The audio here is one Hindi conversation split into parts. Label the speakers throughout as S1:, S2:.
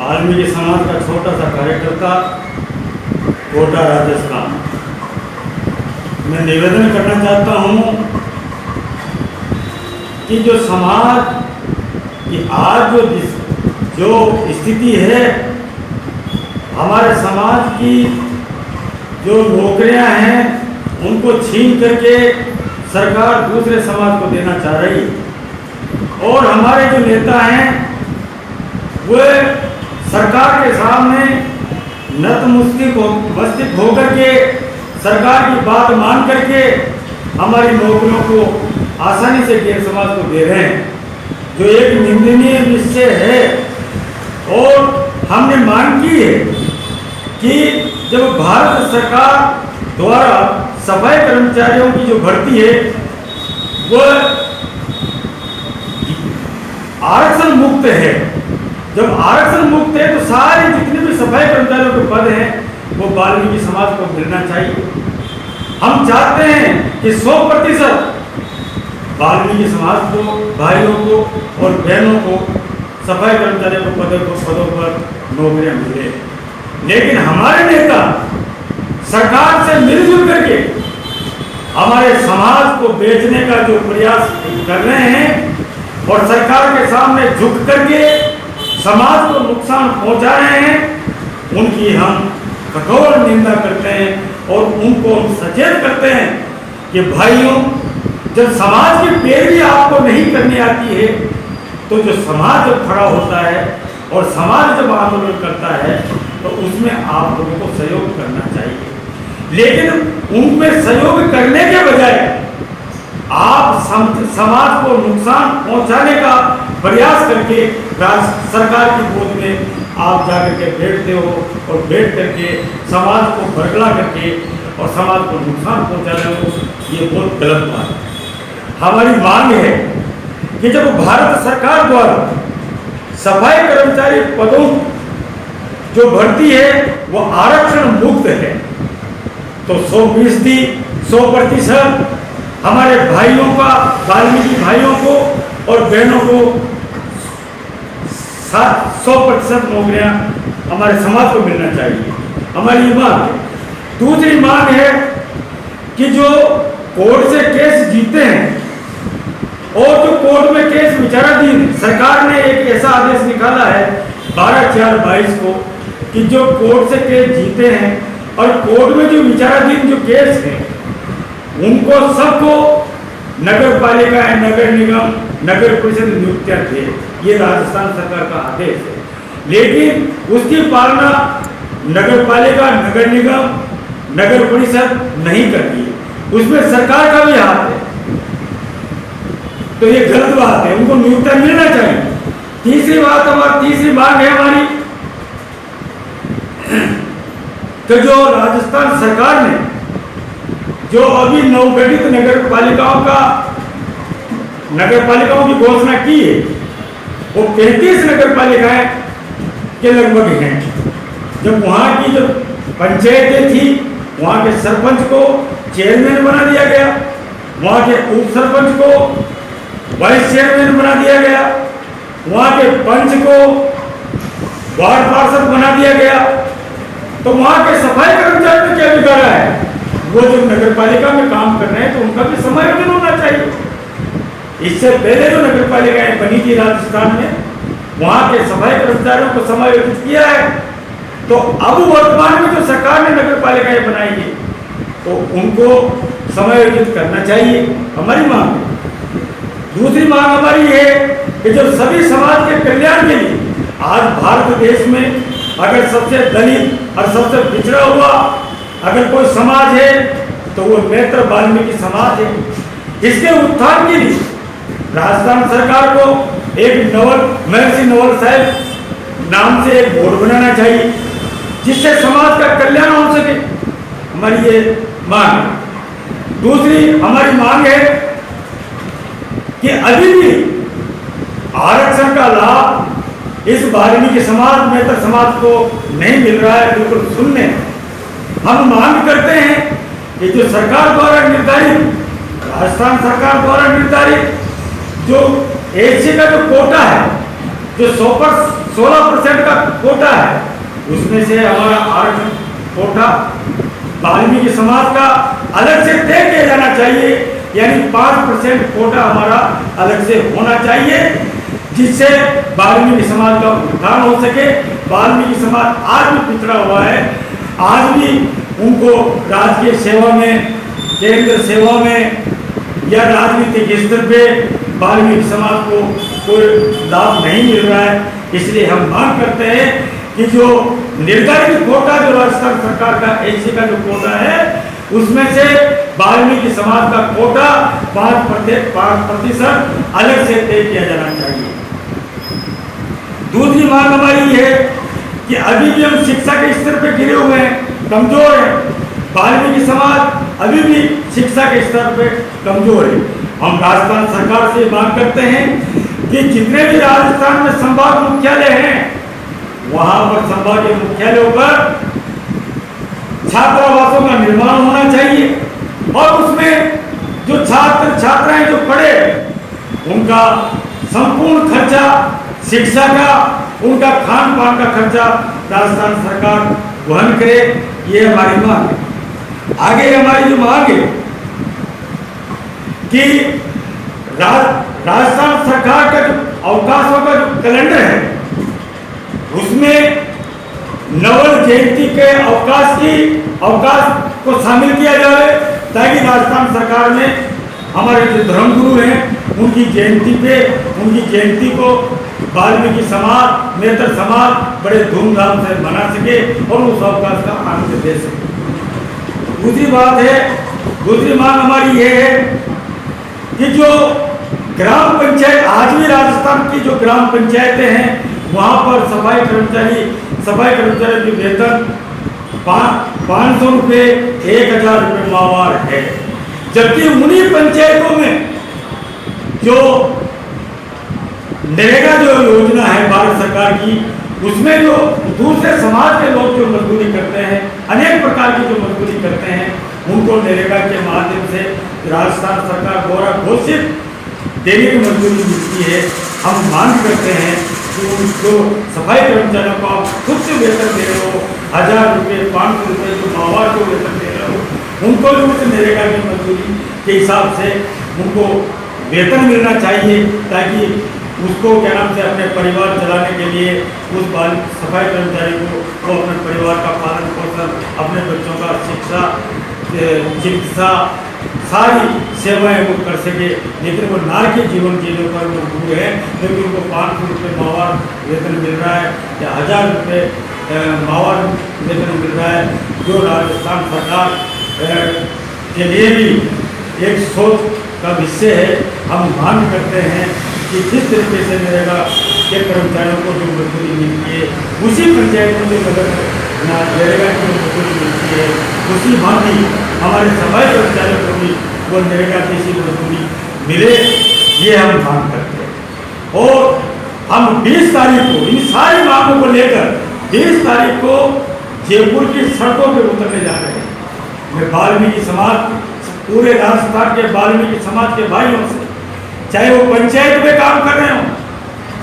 S1: वाल्मीकि समाज का छोटा सा कार्यकर्ता, कोटा राजस्थान। मैं निवेदन करना चाहता हूँ कि जो समाज की आज जो स्थिति है, हमारे समाज की जो नौकरियां हैं उनको छीन करके सरकार दूसरे समाज को देना चाह रही है और हमारे जो नेता हैं वे सरकार के सामने नतमस्तक होकर के सरकार की बात मान करके हमारी नौकरियों को आसानी से गैर समाज को दे रहे हैं, जो एक निंदनीय विषय है। और हमने मांग की है कि जब भारत सरकार द्वारा सफाई कर्मचारियों की जो भर्ती है वह आरक्षण मुक्त है, जब आरक्षण मुक्त है तो सारे जितने भी सफाई कर्मचारियों के पद हैं वो वाल्मीकि समाज को मिलना चाहिए। हम चाहते हैं कि 100% वाल्मीकि समाज को, भाइयों को और बहनों को, सफाई कर्मचारियों को पदों पर नौकरियां मिले। लेकिन हमारे नेता सरकार से मिलजुल करके हमारे समाज को बेचने का जो प्रयास कर रहे हैं और सरकार के सामने झुक करके समाज को नुकसान पहुंचा रहे हैं, उनकी हम कठोर निंदा करते हैं और उनको हम सचेत करते हैं कि भाइयों, जब समाज की पैरवी आपको नहीं करनी आती है तो जो समाज जब खड़ा होता है और समाज जब आंदोलन करता है तो उसमें आप लोगों को सहयोग करना चाहिए। लेकिन उनमें सहयोग करने के बजाय आप समाज को नुकसान पहुंचाने का प्रयास करके सरकार की गोद में आप जाकर के बैठते हो और बैठ करके समाज को बरगला करके और समाज को नुकसान पहुंचाने हो, ये बहुत गलत बात है। हमारी मांग है कि जब भारत सरकार द्वारा सफाई कर्मचारी पदों जो भर्ती है वो आरक्षण मुक्त है तो 100% हमारे भाइयों का, वाल्मीकि भाइयों को और बहनों को 100% नौकरियां हमारे समाज को मिलना चाहिए। हमारी ये मांग है। दूसरी मांग है कि जो कोर्ट से केस जीते हैं और जो कोर्ट में केस विचाराधीन, सरकार ने एक ऐसा आदेश निकाला है 12/4/22 को कि जो कोर्ट से केस जीते हैं और कोर्ट में जो विचाराधीन जो केस है उनको सबको नगर पालिका, नगर निगम, नगर परिषद नियुक्तियां थे। ये राजस्थान सरकार का आदेश है, लेकिन उसकी पालना नगर पालिका, नगर निगम, नगर परिषद नहीं करती है, उसमें सरकार का भी हाथ है। तो ये गलत बात है, उनको नियुक्तियां मिलना चाहिए। तीसरी मांग है हमारी कि जो राजस्थान सरकार ने जो अभी नवगठित नगर पालिकाओं की घोषणा की है वो 35 नगर पालिकाएं के लगभग हैं। जब वहां की जो पंचायतें थी वहां के सरपंच को चेयरमैन बना दिया गया, वहां के उप सरपंच को वाइस चेयरमैन बना दिया गया, वहां के पंच को वार्ड पार्षद बना दिया गया, तो वहां के सफाई कर्मचारी में क्या बिगाड़ा है? वो जो नगर पालिका में काम कर रहे हैं तो उनका भी समायोजन होना चाहिए। इससे पहले जो नगर पालिकाएं बनी थी राजस्थान में, वहां के सफाई कर्मचारियों को समायोजित किया है, तो अब वर्तमान में जो सरकार ने नगर पालिकाएं बनाई है तो उनको समायोजित करना चाहिए, हमारी मांग है। दूसरी मांग हमारी है कि जो सभी समाज के कल्याण के लिए आज भारत देश में अगर सबसे दलित और सबसे पिछड़ा हुआ अगर कोई समाज है तो वो नेत्र वाल्मीकि समाज है। इसके उत्थान के लिए राजस्थान सरकार को एक महर्षि नवल साहब नाम से एक बोर्ड बनाना चाहिए जिससे समाज का कल्याण हो सके, हमारी ये मांग है। दूसरी हमारी मांग है कि अभी भी आरक्षण का लाभ इस वाल्मीकि समाज नेत्र समाज को नहीं मिल रहा है, बिल्कुल सुनने। हम मांग करते हैं कि जो सरकार द्वारा निर्धारित, राजस्थान सरकार द्वारा निर्धारित जो एससी का जो कोटा है, जो 16% का कोटा है, उसमें से हमारा आरक्षण कोटा वाल्मीकि समाज का अलग से तय किया जाना चाहिए, यानी 5% कोटा हमारा अलग से होना चाहिए, जिससे वाल्मीकि समाज का उत्थान हो सके। वाल्मीकि समाज आज भी पिछड़ा हुआ है, आज भी उनको राजकीय सेवा में, केंद्र सेवा में या राजनीतिक स्तर पे वाल्मीकि समाज को कोई लाभ नहीं मिल रहा है। इसलिए हम मांग करते हैं कि जो निर्धारित कोटा जो राजस्थान सरकार का एससी का जो कोटा है, उसमें से वाल्मीकि समाज का कोटा 5% अलग से तय किया जाना चाहिए। दूसरी मांग हमारी है कि अभी भी हम शिक्षा के स्तर पे गिरे हुए हैं, कमजोर है। वाल्मीकि समाज अभी भी शिक्षा के स्तर पे कमजोर है। हम राजस्थान सरकार से मांग करते हैं कि जितने भी राजस्थान में संभाग मुख्यालय हैं, वहां पर संभागीय मुख्यालयों पर छात्रावासों का निर्माण होना चाहिए और उसमें जो छात्र छात्राएं जो पढ़े उनका संपूर्ण खर्चा, शिक्षा का, उनका खान पान का खर्चा राजस्थान सरकार वहन करे। ये हमारी मांग है। आगे हमारी जो मांग है कि राजस्थान सरकार का जो अवकाशों का जो कैलेंडर है, उसमें नवल जयंती के अवकाश को शामिल किया जाए, ताकि राजस्थान सरकार में हमारे जो धर्मगुरु हैं उनकी जयंती को वाल्मीकि समाज, नेत्र समाज बड़े धूमधाम से मना सके और उस अवकाश का आनंद दे सके। दूसरी मांग हमारी ये है कि जो ग्राम पंचायत, आज भी राजस्थान की जो ग्राम पंचायतें हैं, वहाँ पर सफाई कर्मचारी की वेतन 500 रुपये, 1000 रुपये माहवार है, जबकि उन्हीं पंचायतों में जो नरेगा जो योजना है भारत सरकार की, उसमें जो दूसरे समाज के लोग जो मजदूरी करते हैं, अनेक प्रकार की जो मजदूरी करते हैं, उनको नरेगा के माध्यम से राजस्थान सरकार द्वारा घोषित दैनिक मजदूरी मिलती है। हम मांग करते हैं कि उनको सफाई कर्मचारियों को आप खुद से वेतन दे रहे हो, 1000 रुपये, 500 रुपये जो माहवार को वेतन दे रहे हो, उनको भी उस नरेगा की मजदूरी के हिसाब से उनको वेतन मिलना चाहिए, ताकि उसको क्या नाम से अपने परिवार चलाने के लिए उस सफाई कर्मचारी को अपने परिवार का पालन पोषण, अपने बच्चों का शिक्षा, चिकित्सा, सारी सेवाएं वो कर सके। लेकिन वो नारकीय जीवन जीने पर मजबूर है, क्योंकि उनको 500 रुपये माहवार वेतन मिल रहा है या 1000 रुपये माहवार वेतन मिल रहा है, जो राजस्थान सरकार के लिए भी एक सोच का विषय है। हम मांग करते हैं कि जिस तरीके से नरेगा के कर्मचारियों को जो मजदूरी मिलती है, उसी पंचायत में जो नरेगा की मजदूरी मिलती है, उसी भांति हमारे सफाई कर्मचारियों को भी वो नरेगा की सी मजदूरी मिले, ये हम मांग करते हैं। और हम 20 तारीख को इन सारी मांगों को लेकर 20 तारीख को जयपुर की सड़कों पर उतरने जा रहे हैं। मैं वाल्मीकि समाज, पूरे राजस्थान के वाल्मीकि समाज के भाइयों से, चाहे वो पंचायत में काम कर रहे हो,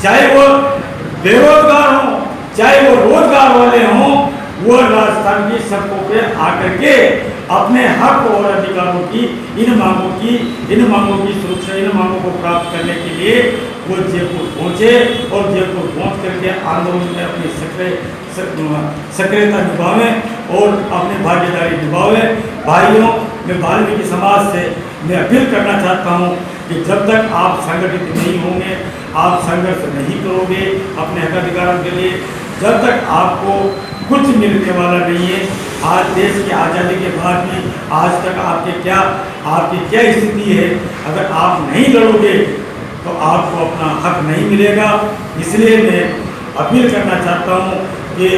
S1: चाहे वो बेरोजगार हो, चाहे वो रोजगार वाले हों, वो राजस्थान की सड़कों पे आकर के अपने हक और अधिकारों की इन मांगों की सुरक्षा, इन मांगों को प्राप्त करने के लिए वो जयपुर पहुंचे और जयपुर पहुंच करके आंदोलन में अपनी सक्रियता निभावें और अपनी भागीदारी निभावें। भाइयों, मैं वाल्मीकि समाज से मैं अपील करना चाहता हूँ कि जब तक आप संगठित नहीं होंगे, आप संघर्ष नहीं करोगे अपने हक अधिकारों के लिए, जब तक आपको कुछ मिलने वाला नहीं है। आज देश की आज़ादी के बाद भी आज तक आपकी क्या स्थिति है, अगर आप नहीं लड़ोगे तो आपको अपना हक नहीं मिलेगा। इसलिए मैं अपील करना चाहता हूँ कि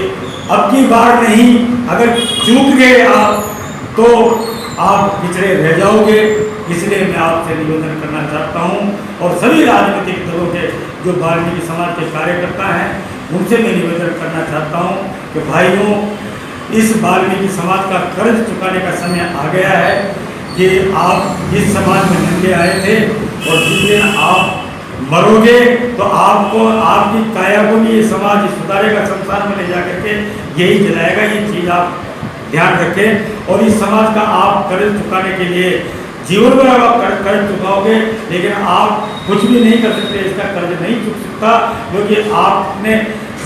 S1: अब की बार नहीं, अगर चूक गए आप तो आप पिछड़े रह जाओगे। इसलिए मैं आपसे निवेदन करना चाहता हूं और सभी राजनीतिक दलों के जो वाल्मीकि समाज के कार्यकर्ता हैं उनसे मैं निवेदन करना चाहता हूं कि भाइयों, इस वाल्मीकि समाज का कर्ज चुकाने का समय आ गया है कि आप इस समाज में नंगे आए थे और जिस दिन आप मरोगे तो आपको आपकी काया को भी ये समाज सुधारेगा, संसार में ले जा करके यही जलाएगा। ये चीज़ आप ध्यान रखें। और इस समाज का आप कर्ज चुकाने के लिए जीवन भर आप कर्ज चुकाओगे, लेकिन आप कुछ भी नहीं कर सकते, इसका कर्ज नहीं चुक सकता, क्योंकि आपने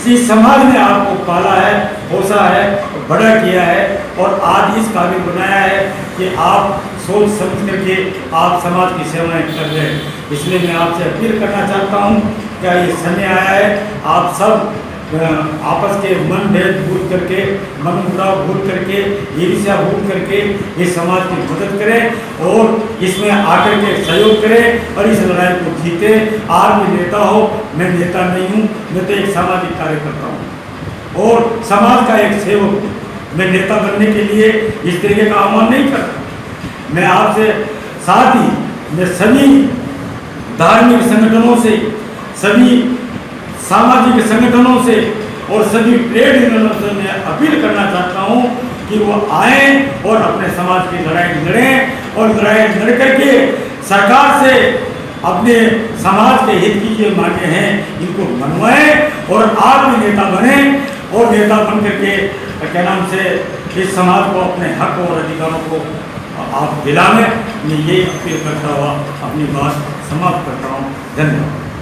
S1: इस समाज ने आपको पाला है, पोसा है, बड़ा किया है और आज इस काबिल बनाया है कि आप सोच समझ करके आप समाज की सेवाएं कर रहे हैं। इसलिए मैं आपसे अपील करना चाहता हूँ, क्या ये समय आया है आप सब आपस के मन भेद भूल करके, मन मुटाव भूल करके, ईर्ष्या भूल करके इस समाज की मदद करें और इसमें आकर के सहयोग करें और इस लड़ाई को जीते। आप भी नेता हो, मैं नेता नहीं हूँ, मैं तो एक सामाजिक कार्यकर्ता हूँ और समाज का एक सेवक हूँ। मैं नेता बनने के लिए इस तरीके का आह्वान नहीं करता। मैं आपसे साथ ही मैं सभी धार्मिक संगठनों से, सभी सामाजिक संगठनों से और सभी ट्रेड यूनियनों से मैं अपील करना चाहता हूं कि वो आए और अपने समाज की लड़ाई लड़ें और लड़ाई लड़ करके सरकार से अपने समाज के हित की जो मांगे हैं इनको मनवाएं और आप भी नेता बने और नेता बन करके क्या नाम से इस समाज को अपने हक और अधिकारों को आप दिलाएं। मैं ये अपील करता हुआ अपनी बात समाप्त करता हूँ। धन्यवाद।